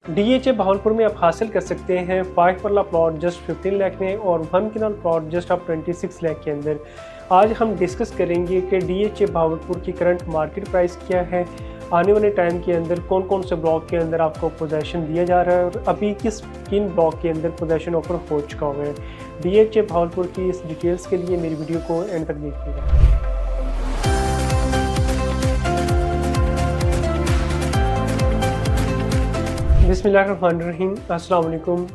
DHA Bahawalpur में आप हासिल कर सकते हैं 5 मरला प्लॉट जस्ट 15 लाख में और 1 कनाल प्लॉट जस्ट आप 26 लाख के अंदर। आज हम डिस्कस करेंगे कि डीएचए भावलपुर की करंट मार्केट प्राइस क्या है, आने वाले टाइम के अंदर कौन कौन से ब्लॉक के अंदर आपको पोजेशन दिया जा रहा है और अभी किन ब्लॉक के अंदर पोजेशन ऑफर हो चुका हुआ है। डीएचए भावलपुर की इस डिटेल्स के लिए मेरी वीडियो को एंड तक देखिएगा। बिस्मिल्लाहिर्रहमानिर्रहीम, अस्सलाम वालेकुम।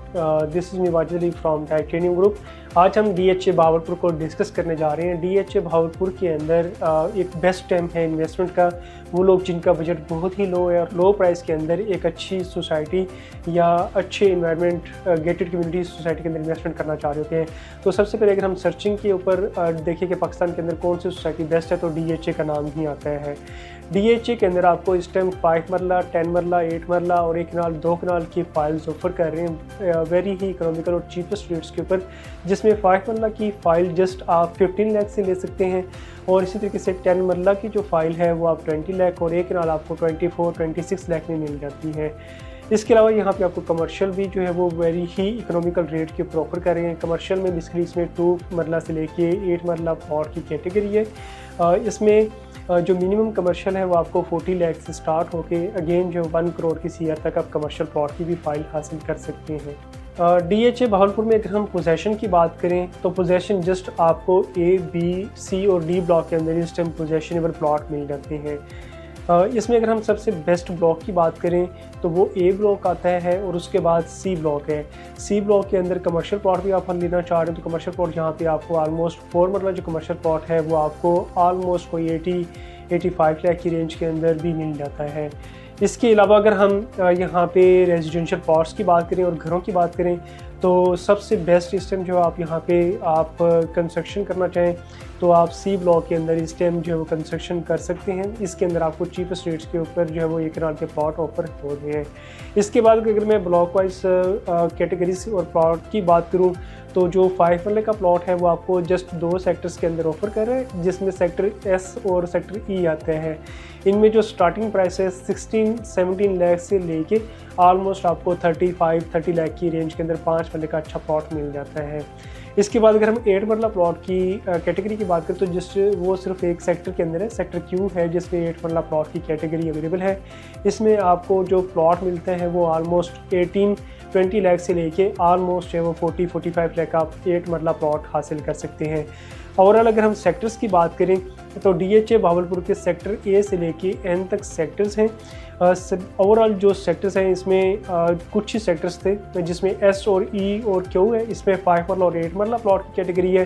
This is me Wajid Ali from titanium group. आज हम डीएचए भावलपुर को डिस्कस करने जा रहे हैं। डीएचए भावलपुर के अंदर एक बेस्ट टाइम है इन्वेस्टमेंट का। वो लोग जिनका बजट बहुत ही लो है और लो प्राइस के अंदर एक अच्छी सोसाइटी या अच्छे इन्वायरमेंट गेटेड कम्युनिटी सोसाइटी के अंदर इन्वेस्टमेंट करना चाह रहे होते हैं, तो सबसे पहले अगर हम सर्चिंग के ऊपर देखें कि पाकिस्तान के अंदर कौन सी सोसाइटी बेस्ट है, तो डीएचए का नाम ही आता है। डीएचए के अंदर आपको इस टाइम 5 मरला, 10 मरला, 8 मरला और 1 कनाल 2 कनाल की फाइल्स ऑफर कर रहे हैं वेरी ही इकोनॉमिकल और चीपेस्ट रेट्स के ऊपर, जिसमें 5 मरला की फ़ाइल जस्ट आप 15 लाख से ले सकते हैं और इसी तरीके से 10 मरला की जो फ़ाइल है वो आप 20 लाख और 1 कनाल आपको 24-26 लाख में मिल जाती है। इसके अलावा यहाँ पे आपको कमर्शियल भी जो है वो वेरी ही इकोनॉमिकल रेट के ऊपर ऑफर कर रहे हैं। कमर्शियल में बेसिकली इसमें 2 मरला से लेके 8 मरला प्लॉट की कैटेगरी है। इसमें जो मिनिमम कमर्शियल है वो आपको 40 लाख से स्टार्ट होके अगेन जो 1 करोड़ की सीआर तक आप कमर्शियल प्लॉट की भी फाइल हासिल कर सकते हैं। डीएचए भावलपुर में अगर हम पोजेशन की बात करें तो पोजेशन जस्ट आपको ए, बी, सी और डी ब्लॉक के अंदर इस टाइम पोजेशनेबल प्लॉट मिल जाते हैं। इसमें अगर हम सबसे बेस्ट ब्लॉक की बात करें तो वो ए ब्लॉक आता है और उसके बाद सी ब्लॉक है। सी ब्लॉक के अंदर कमर्शियल प्लॉट भी आप लेना चाह रहे हो तो कमर्शियल प्लॉट यहाँ पे आपको ऑलमोस्ट 4 मरला जो कमर्शियल प्लॉट है वो आपको ऑलमोस्ट कोई 80-85 लाख की रेंज के अंदर भी मिल जाता है। इसके अलावा अगर हम यहाँ पे रेजिडेंशियल प्लॉट्स की बात करें और घरों की बात करें तो सबसे बेस्ट इस टाइम जो आप यहाँ पे आप कंस्ट्रक्शन करना चाहें तो आप सी ब्लॉक के अंदर इस टाइम जो है वो कंस्ट्रक्शन कर सकते हैं। इसके अंदर आपको चीपेस्ट रेट्स के ऊपर जो है वो 1 कनाल के प्लॉट ऑफर हो रहे हैं। इसके बाद अगर मैं ब्लॉक वाइज कैटेगरीज और प्लॉट की बात करूँ तो जो 5 मरले का प्लॉट है वो आपको जस्ट 2 सेक्टर्स के अंदर ऑफर कर रहे हैं, जिसमें सेक्टर एस और सेक्टर ई आते हैं। इनमें जो स्टार्टिंग प्राइस है 16-17 लाख से लेके ऑलमोस्ट आपको 35-30 लाख की रेंज के अंदर 5 मरले का अच्छा प्लॉट मिल जाता है। इसके बाद अगर हम 8 मरला प्लॉट की कैटेगरी की बात करें तो जिस वो सिर्फ एक सेक्टर के अंदर है, सेक्टर क्यू है, जिसमें 8 मरला प्लॉट की कैटेगरी अवेलेबल है। इसमें आपको जो प्लॉट मिलते हैं वो ऑलमोस्ट 18-20 लाख से लेके ऑलमोस्ट जो है वो 40-45 लाख आप 8 मरला प्लॉट हासिल कर सकते हैं। ओवरऑल अगर हम सेक्टर्स की बात करें तो डीएचए भावलपुर के सेक्टर ए से लेके एन तक सेक्टर्स हैं। ओवरऑल जो सेक्टर्स हैं इसमें कुछ ही सेक्टर्स थे जिसमें एस और ई और क्यू है, इसमें 5 मरला और 8 मरला प्लॉट की कैटेगरी है।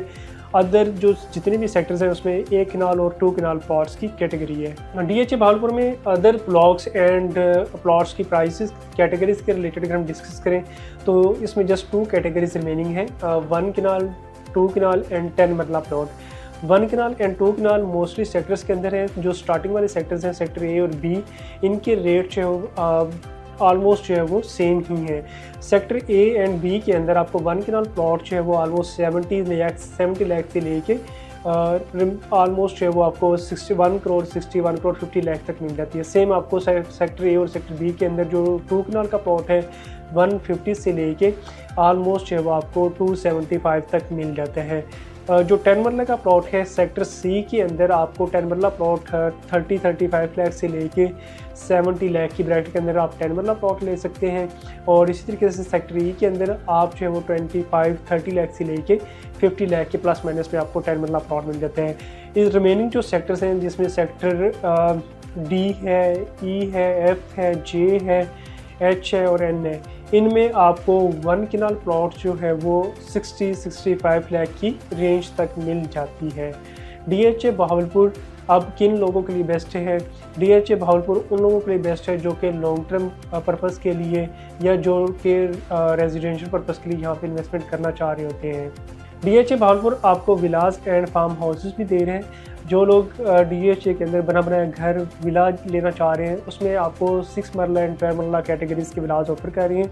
अदर जो जितने भी सेक्टर्स हैं उसमें 1 कनाल और 2 कनाल प्लॉट्स की कैटेगरी है। डीएचए भावलपुर में अदर ब्लॉक्स एंड प्लॉट्स की प्राइसेस कैटेगरीज के रिलेटेड अगर हम डिस्कस करें तो इसमें जस्ट 2 कैटेगरीज रिमेनिंग है, 1 कनाल, 2 कनाल and 10 marla plot. 1 kanal and 2 kanal mostly sectors के अंदर हैं। जो स्टार्टिंग वाले सेक्टर्स हैं सेक्टर ए और बी, इनके रेट जो है ऑलमोस्ट जो है वो सेम ही है। सेक्टर ए एंड बी के अंदर आपको 1 कनाल प्लॉट जो है वो ऑलमोस्ट 70 लाख से लेके ऑलमोस्ट जो है वो आपको 61 करोड़ 50 लाख तक मिल जाती है। सेम आपको सेक्टर ए और सेक्टर बी के अंदर जो 2 कनाल का प्लॉट है 150 से लेके ऑलमोस्ट जो है वो आपको 275 तक मिल जाता है। जो 10 मरला का प्लॉट है सेक्टर सी के अंदर आपको 10 मरला प्लॉट 30-35 लाख से लेके 70 लाख की ब्रैकेट के अंदर आप 10 मरला प्लॉट ले सकते हैं। और इसी तरीके से सेक्टर ई के अंदर आप जो है वो 25-30 लाख से लेके 50 लाख के प्लस माइनस में आपको 10 मरला प्लॉट मिल जाते हैं। इस रिमेनिंग जो सेक्टर्स हैं जिसमें सेक्टर डी है, ई है, एफ है, जे है, एच है और एन है, इनमें आपको 1 कनाल प्लॉट जो है वो 60-65 लाख की रेंज तक मिल जाती है। डीएचए भावलपुर अब किन लोगों के लिए बेस्ट है? डीएचए भावलपुर उन लोगों के लिए बेस्ट है जो कि लॉन्ग टर्म पर्पज़ के लिए या जो कि रेजिडेंशियल पर्पज़ के लिए यहाँ पे इन्वेस्टमेंट करना चाह रहे होते हैं। डीएचए भावलपुर आपको विलाज एंड फार्म हाउसेस भी दे रहे हैं। जो लोग डीएचए के अंदर बना बनाया घर विलाज लेना चाह रहे हैं उसमें आपको 6 मरला एंड 12 मरला कैटेगरीज के विलाज ऑफर कर रही हैं।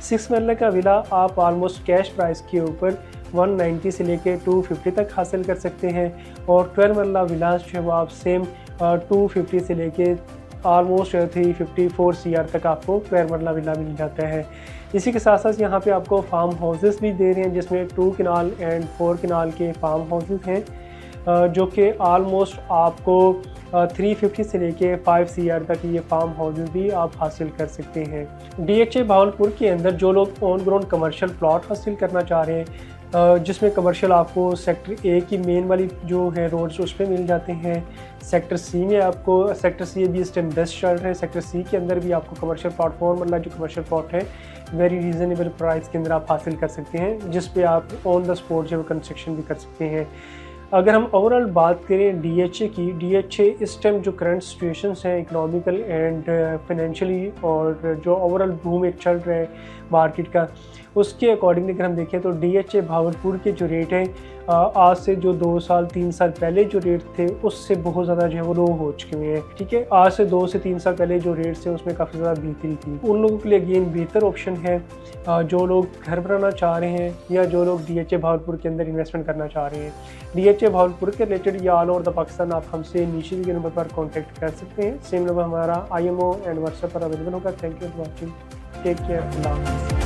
6 मरला का विला आप ऑलमोस्ट कैश प्राइस के ऊपर 190 से लेके 250 तक हासिल कर सकते हैं और 12 मरला विलाज जो है वो आप सेम 250 से लेके ऑलमोस्ट 354 CR तक आपको स्क्वायर मरला विला मिल जाता है। इसी के साथ साथ यहाँ पे आपको फार्म हाउसेस भी दे रहे हैं, जिसमें 2 कनाल एंड 4 कनाल के फार्म हाउसेस हैं, जो कि ऑलमोस्ट आपको 350 से लेके 5 CR तक ये फार्म हाउसेस भी आप हासिल कर सकते हैं। DHA भावलपुर के अंदर जो लोग ऑन ग्राउंड कमर्शियल प्लॉट हासिल करना चाह रहे हैं, जिसमें कमर्शियल आपको सेक्टर ए की मेन वाली जो है रोड्स उस पर मिल जाते हैं। सेक्टर सी में आपको, सेक्टर सी भी इस टाइम बेस्ट चल रहा है। सेक्टर सी के अंदर भी आपको कमर्शियल प्लॉट, मतलब जो कमर्शियल प्लॉट है वेरी रीज़नेबल प्राइस के अंदर आप हासिल कर सकते हैं, जिस पे आप ऑन द स्पॉट जो कंस्ट्रक्शन भी कर सकते हैं। अगर हम ओवरऑल बात करें DHA की, DHA इस टाइम जो करंट सिचुएशंस हैं इकोनॉमिकल एंड फाइनेंशियली, और जो ओवरऑल बूम एक चल रहा है मार्केट का, उसके अकॉर्डिंगली अगर हम देखें तो DHA भावलपुर के जो रेट हैं आज से जो 2 साल 3 साल पहले जो रेट थे उससे बहुत ज़्यादा जो है वो लो हो चुके हैं। ठीक है, आज से 2 से 3 साल पहले जो रेट्स थे उसमें काफ़ी ज़्यादा बेहतरी थी। उन लोगों के लिए अगेन बेहतर ऑप्शन है जो लोग घर बनाना चाह रहे हैं या जो लोग DHA भावलपुर के अंदर इन्वेस्टमेंट करना चाह रहे हैं। DHA भावलपुर के रिलेटेड या ऑल ओवर द पाकिस्तान आप हमसे नीचे के नंबर पर कॉन्टैक्ट कर सकते हैं। सेम नंबर हमारा IMO एंड व्हाट्सएप पर अवेलेबल होगा। Thank you for watching, take care, अल्लाह हाफ़िज़।